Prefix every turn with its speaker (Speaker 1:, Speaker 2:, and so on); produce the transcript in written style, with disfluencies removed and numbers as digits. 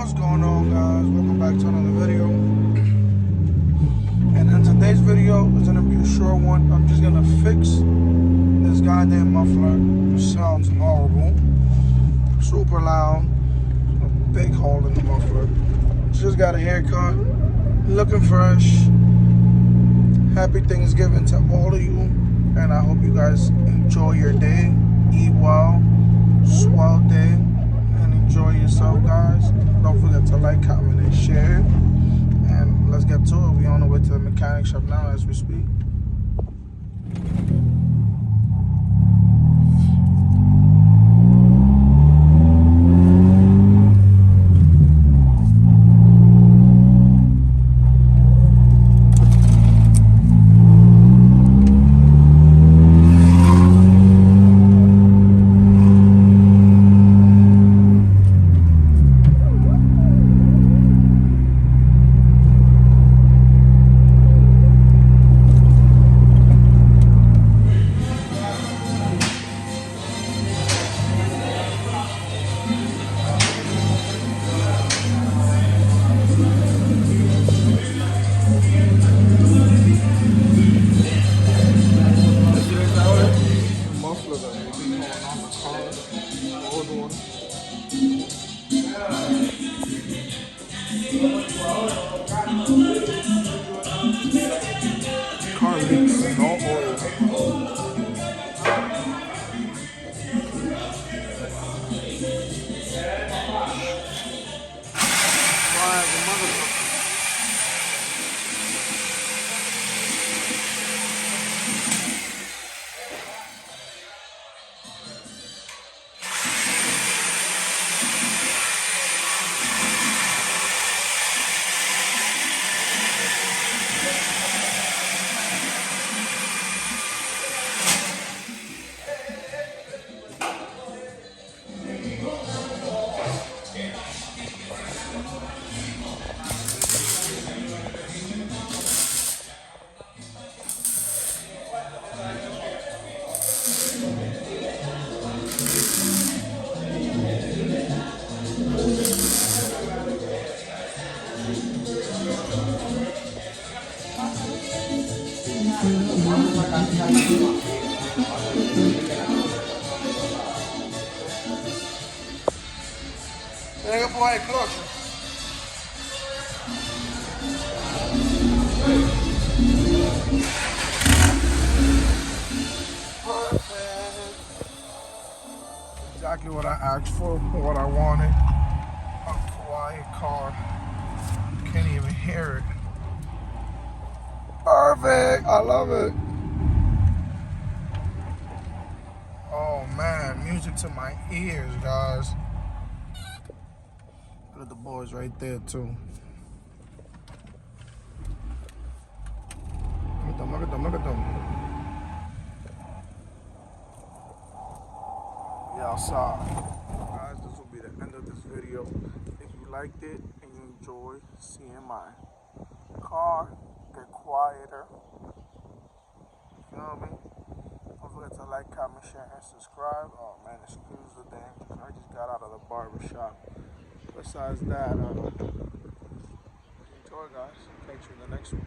Speaker 1: What's going on, guys? Welcome back to another video. And in today's video is gonna be a short one. I'm just gonna fix this goddamn muffler. It sounds horrible, super loud, a big hole in the muffler. Just got a haircut, looking fresh. Happy Thanksgiving to all of you, and I hope you guys enjoy your day. Eat well, swell day, and enjoy yourself, guys. Don't forget to like, comment, and share. And let's get to it. We on the way to the mechanic shop now as we speak. Car leaks, no oil. Tiene que poner el clutch. Perfect. Exactly what I asked for, what I wanted. A quiet car. Can't even hear it. Perfect. I love it. Oh man, music to my ears, guys. Look at the boys right there too. Look at them, look at them, look at them. We outside. Guys, this will be the end of this video. If you liked it and you enjoyed seeing my car get quieter, you feel me? Don't forget to like, comment, share, and subscribe. Oh man, excuse the damage. I just got out of the barber shop. Besides that, enjoy, guys. Catch you in the next one.